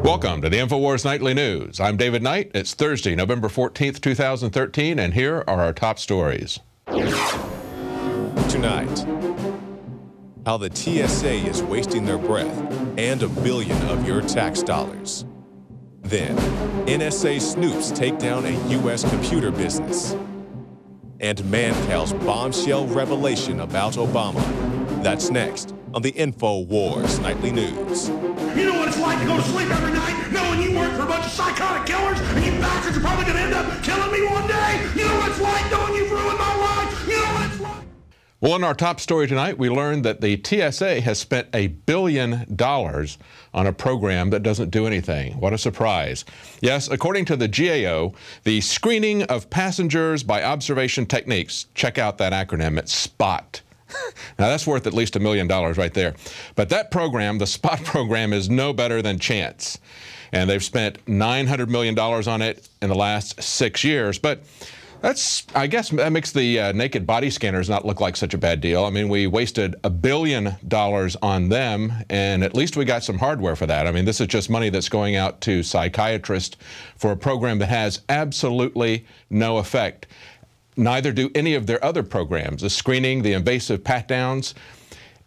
Welcome to the InfoWars Nightly News. I'm David Knight. It's Thursday, November 14th, 2013, and here are our top stories. Tonight, how the TSA is wasting their breath and $1 billion of your tax dollars. Then, NSA snoops take down a U.S. computer business. And Mancal's bombshell revelation about Obama. That's next on the InfoWars Nightly News. You know what it's like to go to sleep every night knowing you work for a bunch of psychotic killers and you bastards are probably going to end up killing me one day? You know what it's like knowing you've ruined my life? You know what it's like? Well, in our top story tonight, we learned that the TSA has spent $1 billion on a program that doesn't do anything. What a surprise. Yes, according to the GAO, the screening of passengers by observation techniques, check out that acronym, it's SPOT. Now, that's worth at least $1 million right there. But that program, the SPOT program, is no better than chance. And they've spent $900 million on it in the last 6 years. But that's, I guess, that makes the naked body scanners not look like such a bad deal. I mean, we wasted $1 billion on them, and at least we got some hardware for that. I mean, this is just money that's going out to psychiatrists for a program that has absolutely no effect. Neither do any of their other programs, the screening, the invasive pat-downs,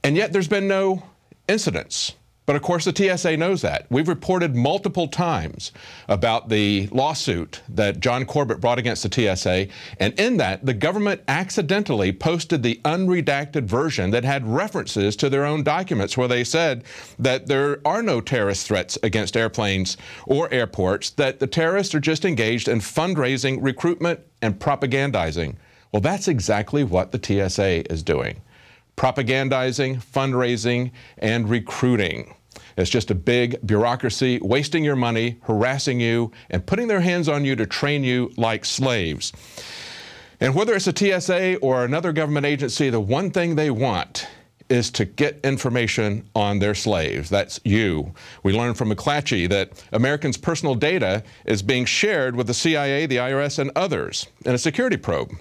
and yet there's been no incidents. But of course the TSA knows that. We've reported multiple times about the lawsuit that John Corbett brought against the TSA, and in that the government accidentally posted the unredacted version that had references to their own documents where they said that there are no terrorist threats against airplanes or airports, that the terrorists are just engaged in fundraising, recruitment, and propagandizing. Well, that's exactly what the TSA is doing. Propagandizing, fundraising, and recruiting. It's just a big bureaucracy wasting your money, harassing you, and putting their hands on you to train you like slaves. And whether it's a TSA or another government agency, the one thing they want is to get information on their slaves. That's you. We learned from McClatchy that Americans' personal data is being shared with the CIA, the IRS, and others in a security probe.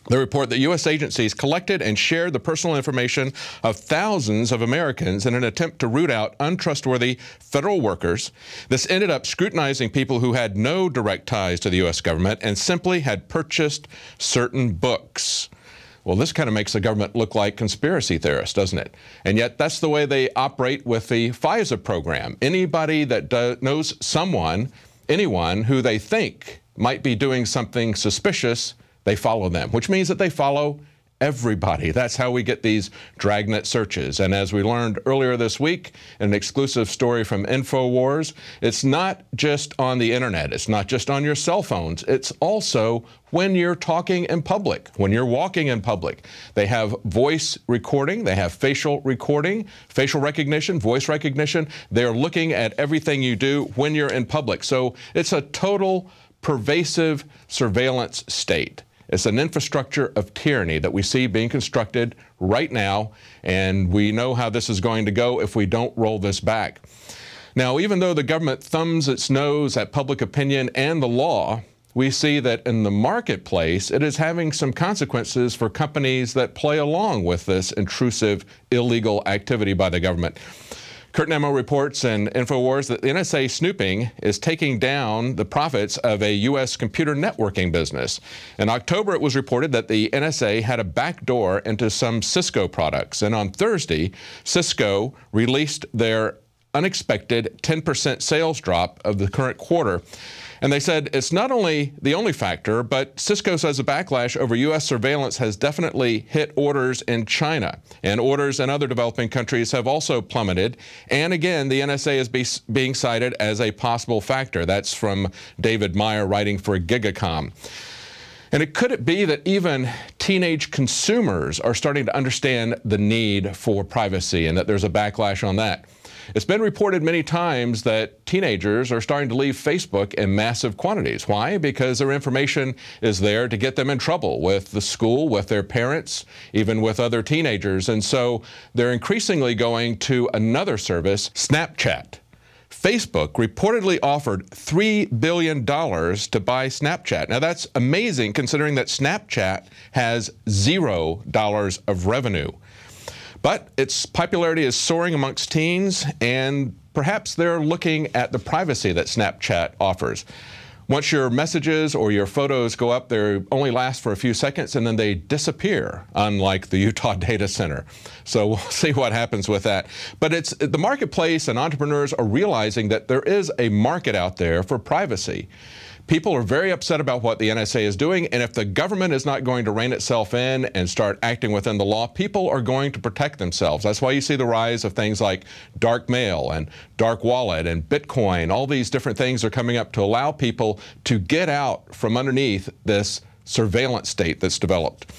They report that U.S. agencies collected and shared the personal information of thousands of Americans in an attempt to root out untrustworthy federal workers. This ended up scrutinizing people who had no direct ties to the U.S. government and simply had purchased certain books. Well, this kind of makes the government look like conspiracy theorists, doesn't it? And yet that's the way they operate with the FISA program. Anybody that knows someone, anyone who they think might be doing something suspicious, they follow them, which means that they follow everybody. That's how we get these dragnet searches. And as we learned earlier this week in an exclusive story from InfoWars, it's not just on the internet. It's not just on your cell phones. It's also when you're talking in public, when you're walking in public. They have voice recording. They have facial recording, facial recognition, voice recognition. They're looking at everything you do when you're in public. So it's a total pervasive surveillance state. It's an infrastructure of tyranny that we see being constructed right now, and we know how this is going to go if we don't roll this back. Now, even though the government thumbs its nose at public opinion and the law, we see that in the marketplace, it is having some consequences for companies that play along with this intrusive, illegal activity by the government. Kurt Nemo reports in InfoWars that the NSA snooping is taking down the profits of a U.S. computer networking business. In October, it was reported that the NSA had a backdoor into some Cisco products. And on Thursday, Cisco released their unexpected 10% sales drop of the current quarter. And they said it's not only the only factor, but Cisco says the backlash over U.S. surveillance has definitely hit orders in China. And orders in other developing countries have also plummeted. And again, the NSA is being cited as a possible factor. That's from David Meyer writing for Gigacom. And could it be that even teenage consumers are starting to understand the need for privacy and that there's a backlash on that? It's been reported many times that teenagers are starting to leave Facebook in massive quantities. Why? Because their information is there to get them in trouble with the school, with their parents, even with other teenagers. And so they're increasingly going to another service, Snapchat. Facebook reportedly offered $3 billion to buy Snapchat. Now that's amazing considering that Snapchat has $0 of revenue. But its popularity is soaring amongst teens, and perhaps they're looking at the privacy that Snapchat offers. Once your messages or your photos go up, they only last for a few seconds and then they disappear, unlike the Utah data center. So we'll see what happens with that. But it's the marketplace, and entrepreneurs are realizing that there is a market out there for privacy. People are very upset about what the NSA is doing, and if the government is not going to rein itself in and start acting within the law, people are going to protect themselves. That's why you see the rise of things like dark mail and dark wallet and Bitcoin. All these different things are coming up to allow people to get out from underneath this surveillance state that's developed.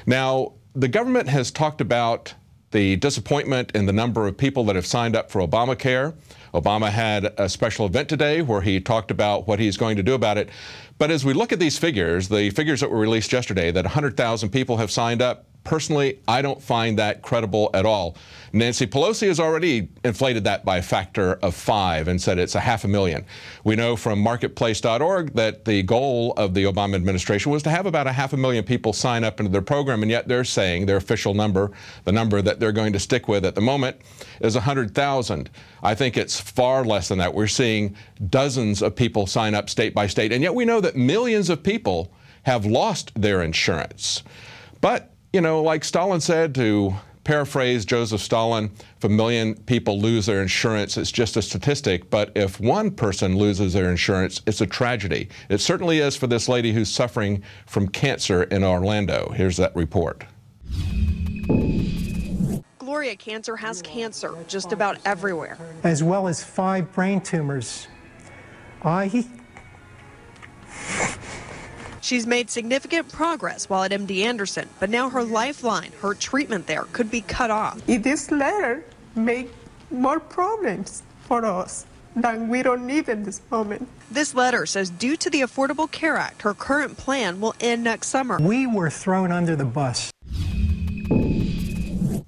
Now, the government has talked about the disappointment in the number of people that have signed up for Obamacare. Obama had a special event today where he talked about what he's going to do about it. But as we look at these figures, the figures that were released yesterday, that 100,000 people have signed up, personally, I don't find that credible at all. Nancy Pelosi has already inflated that by a factor of 5 and said it's 500,000. We know from marketplace.org that the goal of the Obama administration was to have about 500,000 people sign up into their program, and yet they're saying their official number, the number that they're going to stick with at the moment, is 100,000. I think it's far less than that. We're seeing dozens of people sign up state by state, and yet we know that millions of people have lost their insurance. But, you know, like Stalin said, to paraphrase Joseph Stalin, if 1 million people lose their insurance, it's just a statistic. But if one person loses their insurance, it's a tragedy. It certainly is for this lady who's suffering from cancer in Orlando. Here's that report. Gloria Cancer has cancer just about everywhere, as well as 5 brain tumors. She's made significant progress while at MD Anderson, but now her lifeline, her treatment there, could be cut off. If this letter make more problems for us than we don't need in this moment. This letter says due to the Affordable Care Act, her current plan will end next summer. We were thrown under the bus.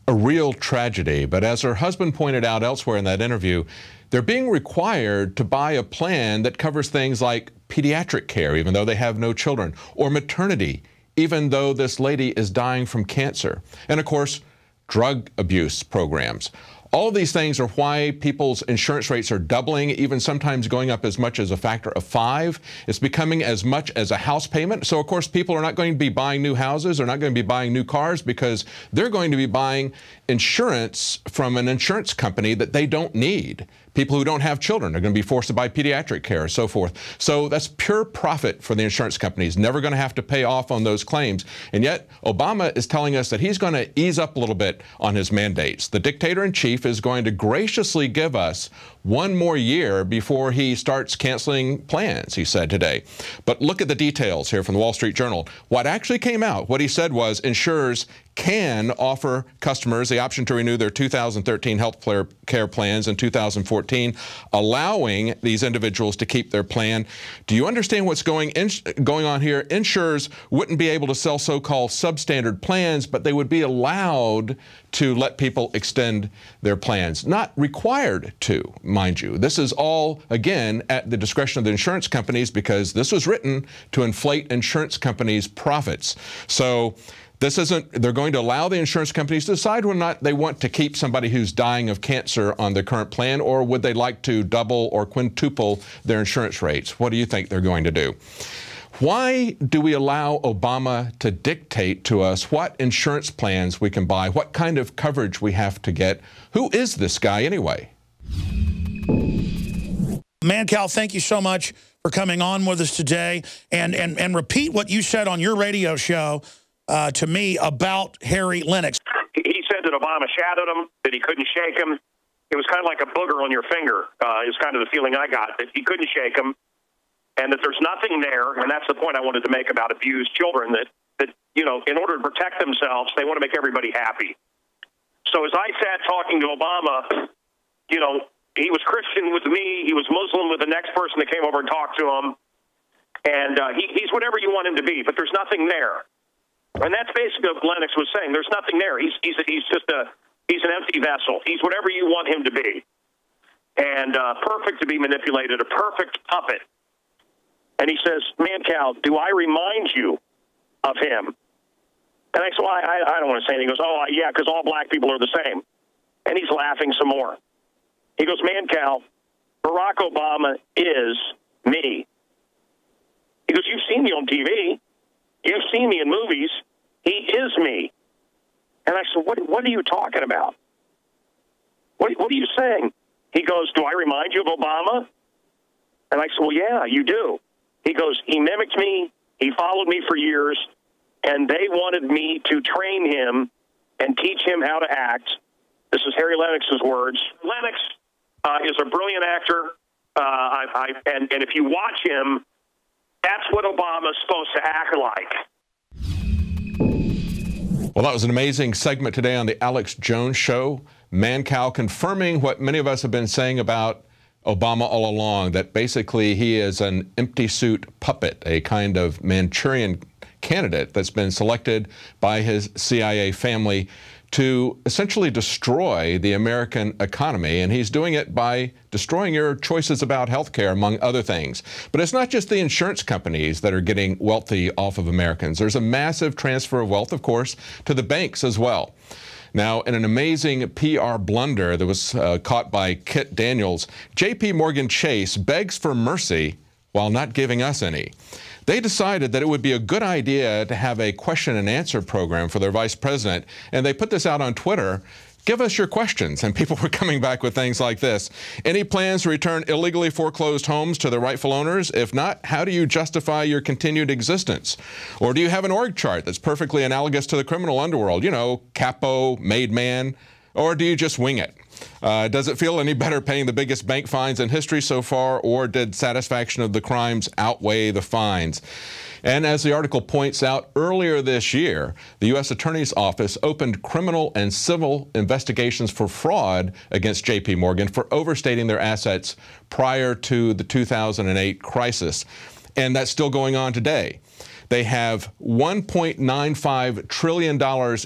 A real tragedy, but as her husband pointed out elsewhere in that interview, they're being required to buy a plan that covers things like pediatric care, even though they have no children, or maternity, even though this lady is dying from cancer. And of course, drug abuse programs. All of these things are why people's insurance rates are doubling, even sometimes going up as much as a factor of 5. It's becoming as much as a house payment. So, of course, people are not going to be buying new houses. They're not going to be buying new cars because they're going to be buying insurance from an insurance company that they don't need. People who don't have children are going to be forced to buy pediatric care and so forth. So that's pure profit for the insurance companies, never going to have to pay off on those claims. And yet Obama is telling us that he's going to ease up a little bit on his mandates. The dictator-in-chief is going to graciously give us 1 more year before he starts canceling plans, he said today. But look at the details here from the Wall Street Journal. What actually came out, what he said was insurers can offer customers the option to renew their 2013 health care plans in 2014, allowing these individuals to keep their plan. Do you understand what's going on here? Insurers wouldn't be able to sell so-called substandard plans, but they would be allowed to let people extend their plans. Not required to, mind you. This is all, again, at the discretion of the insurance companies because this was written to inflate insurance companies' profits. So this isn't, they're going to allow the insurance companies to decide whether or not they want to keep somebody who's dying of cancer on their current plan, or would they like to double or quintuple their insurance rates? What do you think they're going to do? Why do we allow Obama to dictate to us what insurance plans we can buy, what kind of coverage we have to get? Who is this guy anyway? Mancow, thank you so much for coming on with us today, and repeat what you said on your radio show to me about Harry Lennox. He said that Obama shadowed him, that he couldn't shake him. It was kind of like a booger on your finger is kind of the feeling I got, that he couldn't shake him, and that there's nothing there, and that's the point I wanted to make about abused children, that you know, in order to protect themselves, they want to make everybody happy. So as I sat talking to Obama, you know, he was Christian with me, he was Muslim with the next person that came over and talked to him, and he's whatever you want him to be, but there's nothing there. And that's basically what Lennox was saying. There's nothing there. He's an empty vessel. He's whatever you want him to be. And perfect to be manipulated, a perfect puppet. And he says, Mancow, do I remind you of him? And I said, well, I don't want to say anything. He goes, oh, yeah, because all black people are the same. And he's laughing some more. He goes, Mancow, Barack Obama is me. He goes, you've seen me on TV. You've seen me in movies. He is me. And I said, what are you talking about? What are you saying? He goes, do I remind you of Obama? And I said, well, yeah, you do. He goes, he mimicked me. He followed me for years. And they wanted me to train him and teach him how to act. This is Harry Lennox's words. Lennox is a brilliant actor. And if you watch him, that's what Obama's supposed to act like. Well, that was an amazing segment today on the Alex Jones Show. Mancow confirming what many of us have been saying about Obama all along, that basically he is an empty suit puppet, a kind of Manchurian candidate that's been selected by his CIA family to essentially destroy the American economy, and he's doing it by destroying your choices about health care, among other things. But it's not just the insurance companies that are getting wealthy off of Americans. There's a massive transfer of wealth, of course, to the banks as well. Now, in an amazing PR blunder that was caught by Kit Daniels, J.P. Morgan Chase begs for mercy while not giving us any. They decided that it would be a good idea to have a question and answer program for their vice president, and they put this out on Twitter. Give us your questions. And people were coming back with things like this. Any plans to return illegally foreclosed homes to their rightful owners? If not, how do you justify your continued existence? Or do you have an org chart that's perfectly analogous to the criminal underworld? You know, capo, made man. Or do you just wing it? Does it feel any better paying the biggest bank fines in history so far, or did satisfaction of the crimes outweigh the fines? And as the article points out, earlier this year, the U.S. Attorney's Office opened criminal and civil investigations for fraud against J.P. Morgan for overstating their assets prior to the 2008 crisis. And that's still going on today. They have $1.95 trillion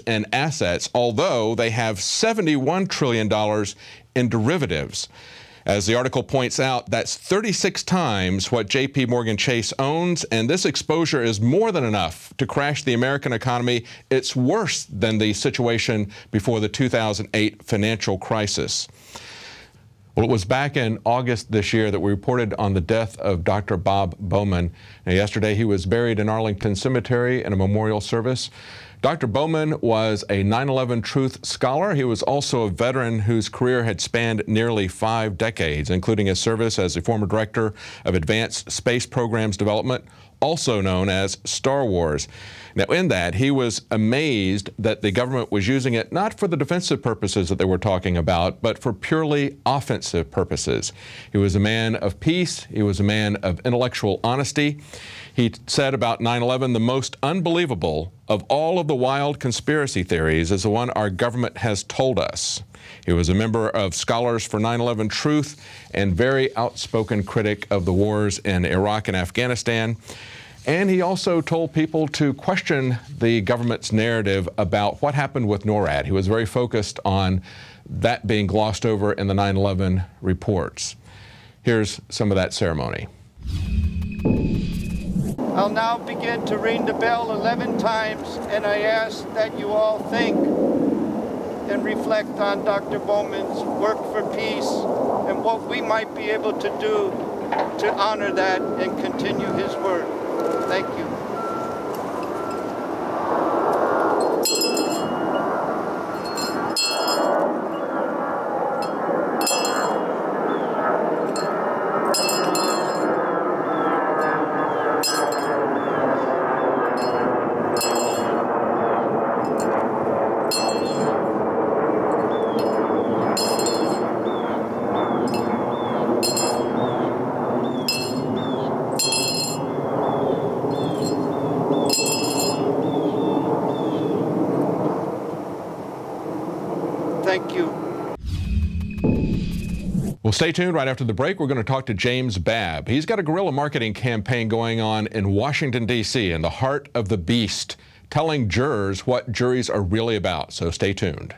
in assets, although they have $71 trillion in derivatives. As the article points out, that's 36 times what J.P. Morgan Chase owns, and this exposure is more than enough to crash the American economy. It's worse than the situation before the 2008 financial crisis. Well, it was back in August this year that we reported on the death of Dr. Bob Bowman. Now, yesterday, he was buried in Arlington Cemetery in a memorial service. Dr. Bowman was a 9/11 Truth Scholar. He was also a veteran whose career had spanned nearly 5 decades, including his service as the former director of Advanced Space Programs Development, also known as Star Wars. Now, in that, he was amazed that the government was using it not for the defensive purposes that they were talking about, but for purely offensive purposes. He was a man of peace. He was a man of intellectual honesty. He said about 9/11, the most unbelievable of all of the wild conspiracy theories is the one our government has told us. He was a member of Scholars for 9/11 Truth and very outspoken critic of the wars in Iraq and Afghanistan. And he also told people to question the government's narrative about what happened with NORAD. He was very focused on that being glossed over in the 9/11 reports. Here's some of that ceremony. I'll now begin to ring the bell 11 times, and I ask that you all think and reflect on Dr. Bowman's work for peace and what we might be able to do to honor that and continue his work. Thank you. Thank you. Well, stay tuned. Right after the break, we're going to talk to James Babb. He's got a guerrilla marketing campaign going on in Washington, D.C., in the heart of the beast, telling jurors what juries are really about. So stay tuned.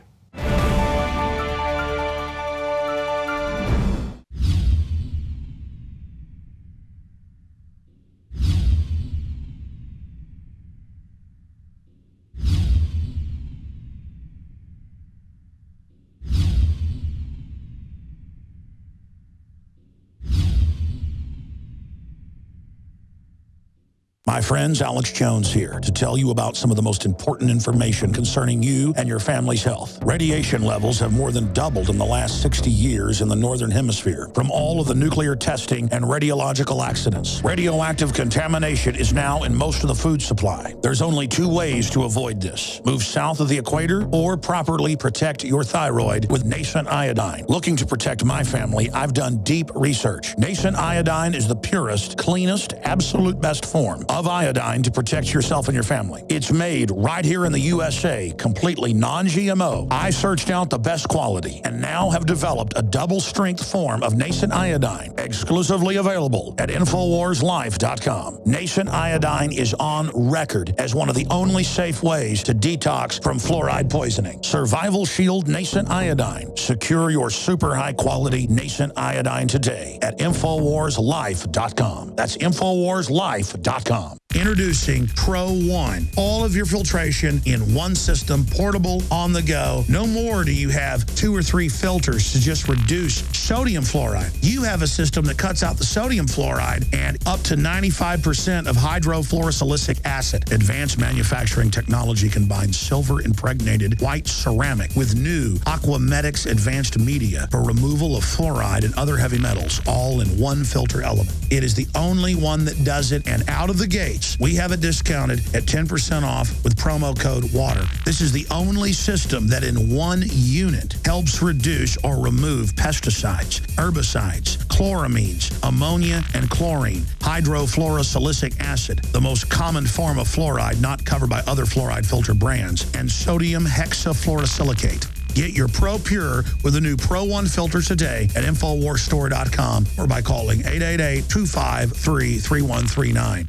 Hi friends, Alex Jones here to tell you about some of the most important information concerning you and your family's health. Radiation levels have more than doubled in the last 60 years in the Northern Hemisphere from all of the nuclear testing and radiological accidents. Radioactive contamination is now in most of the food supply. There's only 2 ways to avoid this. Move south of the equator or properly protect your thyroid with Nascent Iodine. Looking to protect my family, I've done deep research. Nascent Iodine is the purest, cleanest, absolute best form of iodine to protect yourself and your family. It's made right here in the USA, completely non-GMO. I searched out the best quality and now have developed a double-strength form of Nascent Iodine, exclusively available at InfoWarsLife.com. Nascent Iodine is on record as one of the only safe ways to detox from fluoride poisoning. Survival Shield Nascent Iodine. Secure your super high-quality Nascent Iodine today at InfoWarsLife.com. That's InfoWarsLife.com. Introducing Pro One. All of your filtration in one system, portable, on the go. No more do you have 2 or 3 filters to just reduce sodium fluoride. You have a system that cuts out the sodium fluoride and up to 95% of hydrofluorosilicic acid. Advanced manufacturing technology combines silver-impregnated white ceramic with new Aquamedics advanced media for removal of fluoride and other heavy metals, all in one filter element. It is the only one that does it, and out of the gates, we have it discounted at 10% off with promo code WATER. This is the only system that in one unit helps reduce or remove pesticides, herbicides, chloramines, ammonia, and chlorine, hydrofluorosilicic acid, the most common form of fluoride not covered by other fluoride filter brands, and sodium hexafluorosilicate. Get your Pro Pure with the new Pro One filter today at InfoWarsStore.com or by calling 888-253-3139.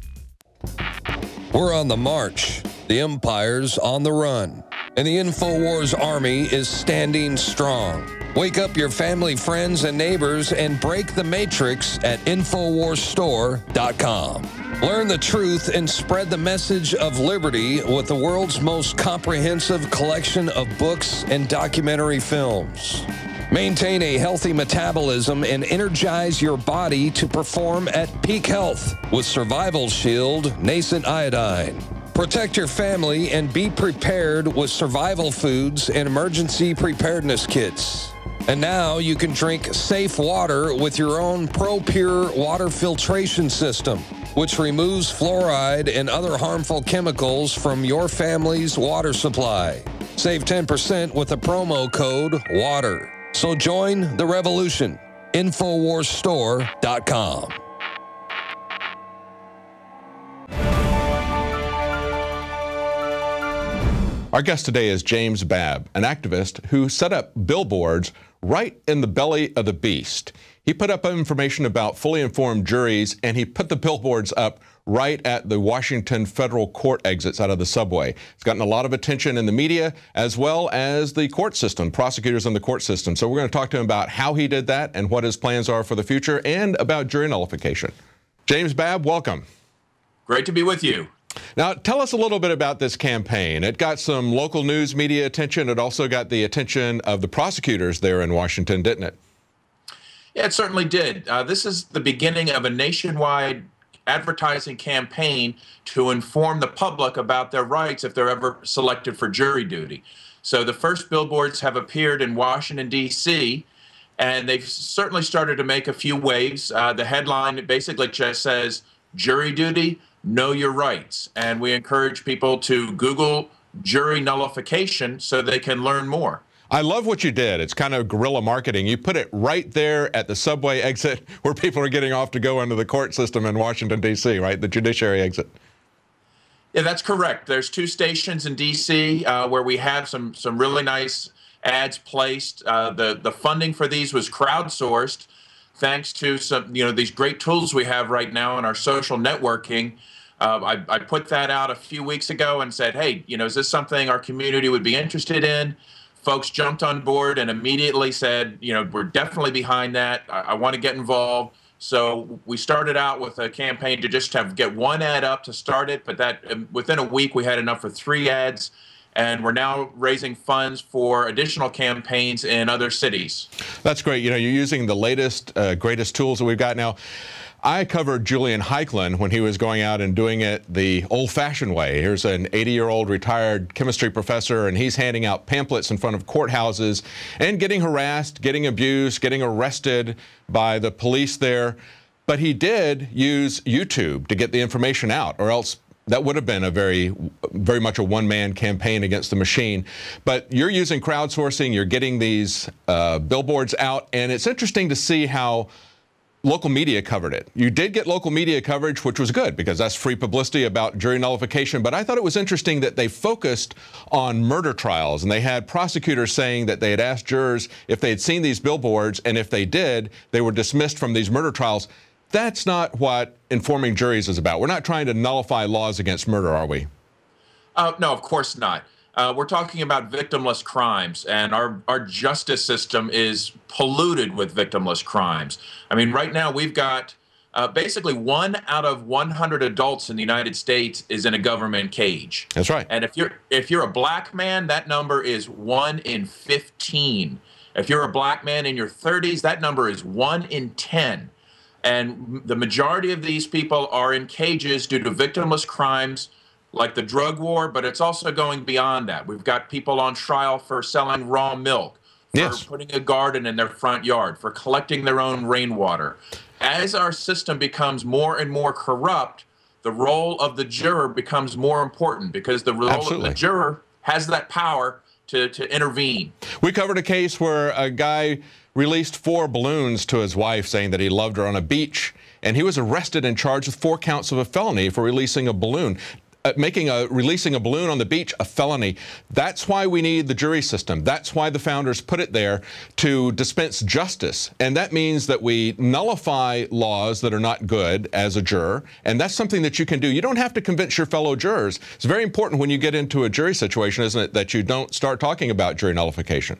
We're on the march. The Empire's on the run. And the InfoWars Army is standing strong. Wake up your family, friends, and neighbors and break the matrix at InfoWarsStore.com. Learn the truth and spread the message of liberty with the world's most comprehensive collection of books and documentary films. Maintain a healthy metabolism and energize your body to perform at peak health with Survival Shield Nascent Iodine. Protect your family and be prepared with survival foods and emergency preparedness kits. And now you can drink safe water with your own Pro Pure water filtration system, which removes fluoride and other harmful chemicals from your family's water supply. Save 10% with the promo code WATER. So join the revolution. InfoWarsStore.com. Our guest today is James Babb, an activist who set up billboards right in the belly of the beast. He put up information about fully informed juries, and he put the billboards up right at the Washington federal court exits out of the subway. It's gotten a lot of attention in the media as well as the court system, prosecutors in the court system. So we're going to talk to him about how he did that and what his plans are for the future and about jury nullification. James Babb, welcome. Great to be with you. Now, tell us a little bit about this campaign. It got some local news media attention. It also got the attention of the prosecutors there in Washington, didn't it? Yeah, it certainly did. This is the beginning of a nationwide advertising campaign to inform the public about their rights if they're ever selected for jury duty. So the first billboards have appeared in Washington, D.C., and they've certainly started to make a few waves. The headline basically just says, jury duty, know your rights. And we encourage people to Google jury nullification so they can learn more. I love what you did. It's kind of guerrilla marketing. You put it right there at the subway exit where people are getting off to go into the court system in Washington, D.C., right? The judiciary exit. Yeah, that's correct. There's 2 stations in D.C. Where we have some really nice ads placed. The funding for these was crowdsourced thanks to some, these great tools we have right now in our social networking. I put that out a few weeks ago and said, hey, is this something our community would be interested in? Folks jumped on board and immediately said, we're definitely behind that. I want to get involved. So we started out with a campaign to just get 1 ad up to start it, but that within a week we had enough for 3 ads. And we're now raising funds for additional campaigns in other cities. That's great. You're using the latest, greatest tools that we've got now. I covered Julian Heiklin when he was going out and doing it the old-fashioned way. Here's an 80-year-old retired chemistry professor, and he's handing out pamphlets in front of courthouses and getting harassed, getting abused, getting arrested by the police there. But he did use YouTube to get the information out, or else that would have been a very much a one-man campaign against the machine. But you're using crowdsourcing, you're getting these billboards out, and it's interesting to see how local media covered it. You did get local media coverage, which was good because that's free publicity about jury nullification. But I thought it was interesting that they focused on murder trials, and they had prosecutors saying that they had asked jurors if they had seen these billboards, and if they did, they were dismissed from these murder trials. That's not what informing juries is about. We're not trying to nullify laws against murder, are we? No, of course not. We're talking about victimless crimes, and our justice system is polluted with victimless crimes. I mean, right now we've got basically 1 out of 100 adults in the United States is in a government cage. That's right. And if you're a black man, that number is 1 in 15. If you're a black man in your 30s, that number is 1 in 10. And the majority of these people are in cages due to victimless crimes like the drug war, but it's also going beyond that. We've got people on trial for selling raw milk, for putting a garden in their front yard, for collecting their own rainwater. As our system becomes more and more corrupt, the role of the juror becomes more important, because the role of the juror has that power to intervene. We covered a case where a guy released 4 balloons to his wife saying that he loved her on a beach, and he was arrested and charged with 4 counts of a felony for releasing a balloon. Releasing a balloon on the beach a felony. That's why we need the jury system. That's why the founders put it there, to dispense justice. And that means that we nullify laws that are not good as a juror, and that's something that you can do. You don't have to convince your fellow jurors. It's very important when you get into a jury situation, isn't it, that you don't start talking about jury nullification.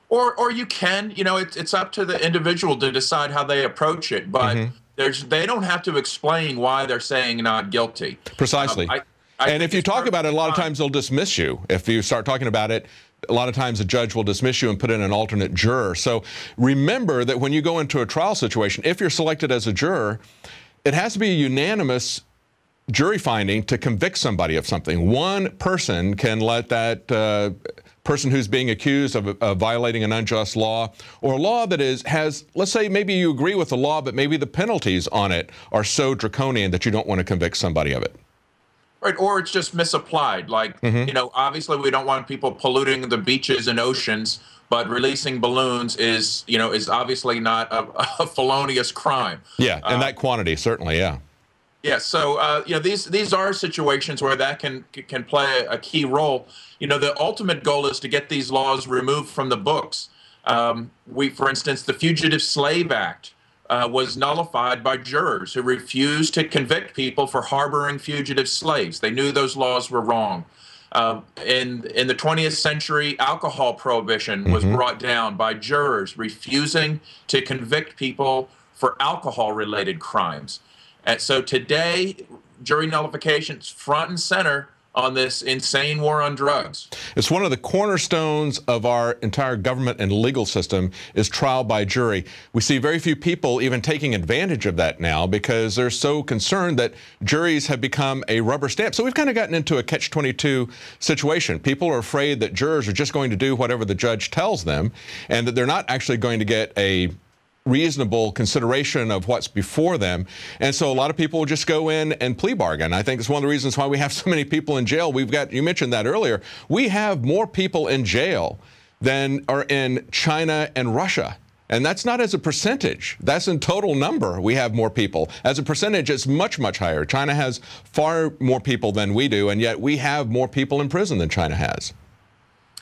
Or you can, you know, it's up to the individual to decide how they approach it, but they don't have to explain why they're saying not guilty. Precisely. And if you talk about it, a lot of times they'll dismiss you. If you start talking about it, a lot of times a judge will dismiss you and put in an alternate juror. So remember that when you go into a trial situation, if you're selected as a juror, it has to be a unanimous jury finding to convict somebody of something. One person can let that person who's being accused of violating an unjust law, or a law that has, let's say maybe you agree with the law, but maybe the penalties on it are so draconian that you don't want to convict somebody of it. Right, or it's just misapplied. Like, you know, obviously we don't want people polluting the beaches and oceans, but releasing balloons is, you know, is obviously not a felonious crime. Yeah, and that quantity, certainly, yeah. Yeah, so you know, these are situations where that can play a key role. You know, the ultimate goal is to get these laws removed from the books. For instance, the Fugitive Slave Act was nullified by jurors who refused to convict people for harboring fugitive slaves. They knew those laws were wrong. In the 20th century, alcohol prohibition was brought down by jurors refusing to convict people for alcohol-related crimes. And so today, jury nullification is front and center on this insane war on drugs. It's one of the cornerstones of our entire government and legal system is trial by jury. We see very few people even taking advantage of that now because they're so concerned that juries have become a rubber stamp. So we've kind of gotten into a catch-22 situation. People are afraid that jurors are just going to do whatever the judge tells them, and that they're not actually going to get a reasonable consideration of what's before them. And so a lot of people will just go in and plea bargain. I think it's one of the reasons why we have so many people in jail. We've got, you mentioned that earlier, we have more people in jail than are in China and Russia. And that's not as a percentage. That's in total number. We have more people. As a percentage, it's much, much higher. China has far more people than we do, and yet we have more people in prison than China has.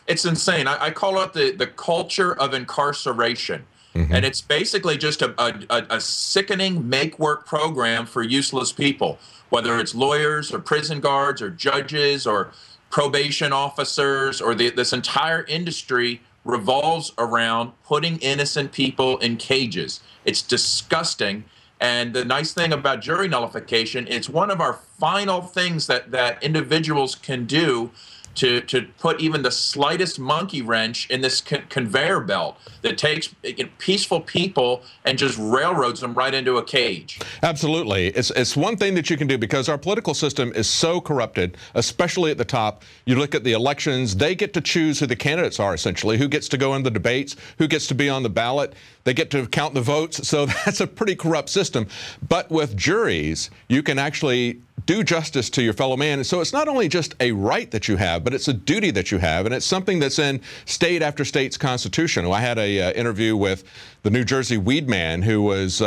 It's insane. I call it the culture of incarceration. And it's basically just a sickening make-work program for useless people, whether it's lawyers or prison guards or judges or probation officers, or this entire industry revolves around putting innocent people in cages. It's disgusting. And the nice thing about jury nullification, it's one of our final things that individuals can do to put even the slightest monkey wrench in this conveyor belt that takes peaceful people and just railroads them right into a cage. Absolutely. It's one thing that you can do, because our political system is so corrupted, especially at the top. You look at the elections, they get to choose who the candidates are, essentially, who gets to go in the debates, who gets to be on the ballot. They get to count the votes, so that's a pretty corrupt system. But with juries, you can actually do justice to your fellow man. And so it's not only just a right that you have, but it's a duty that you have, and it's something that's in state after state's constitution. I had a interview with the New Jersey weed man who was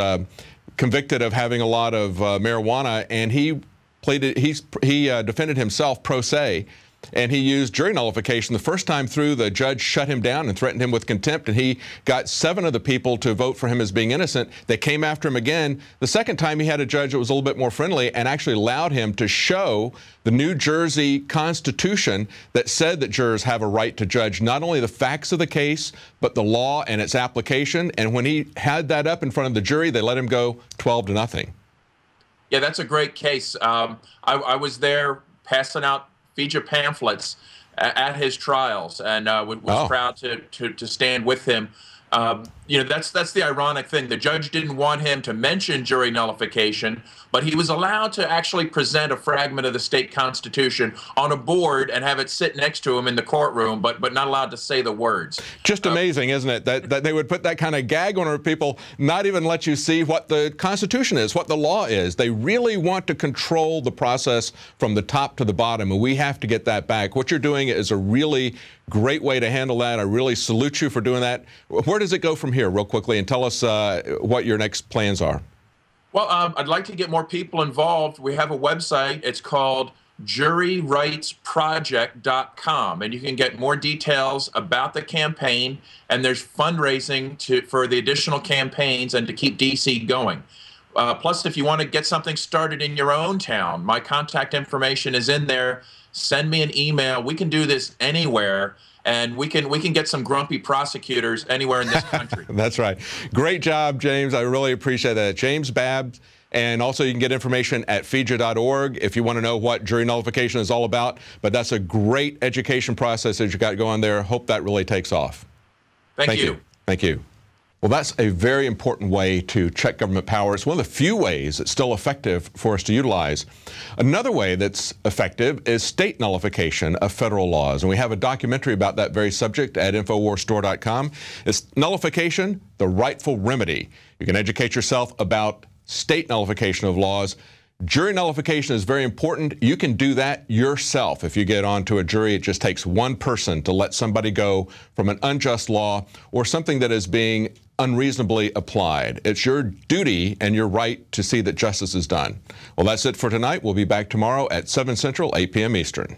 convicted of having a lot of marijuana, and he defended himself pro se. And he used jury nullification. The first time through, the judge shut him down and threatened him with contempt, and he got 7 of the people to vote for him as being innocent. They came after him again. The second time, he had a judge that was a little bit more friendly and actually allowed him to show the New Jersey Constitution that said that jurors have a right to judge not only the facts of the case, but the law and its application. And when he had that up in front of the jury, they let him go 12-0. Yeah, that's a great case. I was there passing out FIJA pamphlets at his trials, and was proud to stand with him. You know, that's the ironic thing. The judge didn't want him to mention jury nullification, but he was allowed to actually present a fragment of the state constitution on a board and have it sit next to him in the courtroom, but not allowed to say the words. Just amazing, isn't it, that they would put that kind of gag on people, not even let you see what the Constitution is, what the law is. They really want to control the process from the top to the bottom, and we have to get that back. What you're doing is a really great way to handle that. I really salute you for doing that. Where does it go from here, real quickly, and tell us what your next plans are? Well, I'd like to get more people involved. We have a website. It's called juryrightsproject.com, and you can get more details about the campaign, and there's fundraising for the additional campaigns and to keep DC going. Plus, if you want to get something started in your own town, my contact information is in there. Send me an email. We can do this anywhere, and we can get some grumpy prosecutors anywhere in this country. That's right. Great job, James. I really appreciate that. James Babb. And also, you can get information at FIJA.org if you want to know what jury nullification is all about. But that's a great education process that you got going there. Hope that really takes off. Thank you. Thank you. Well, that's a very important way to check government power. It's one of the few ways it's still effective for us to utilize. Another way that's effective is state nullification of federal laws. And we have a documentary about that very subject at InfoWarsStore.com. It's Nullification, the Rightful Remedy. You can educate yourself about state nullification of laws. Jury nullification is very important. You can do that yourself. If you get onto a jury, it just takes one person to let somebody go from an unjust law or something that is being unreasonably applied. It's your duty and your right to see that justice is done. Well, that's it for tonight. We'll be back tomorrow at 7 Central, 8 p.m. Eastern.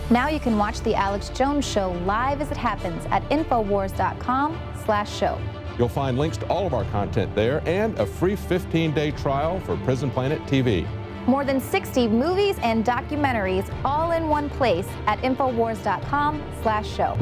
Now you can watch The Alex Jones Show live as it happens at Infowars.com/show. You'll find links to all of our content there and a free 15-day trial for Prison Planet TV. More than 60 movies and documentaries all in one place at Infowars.com/show.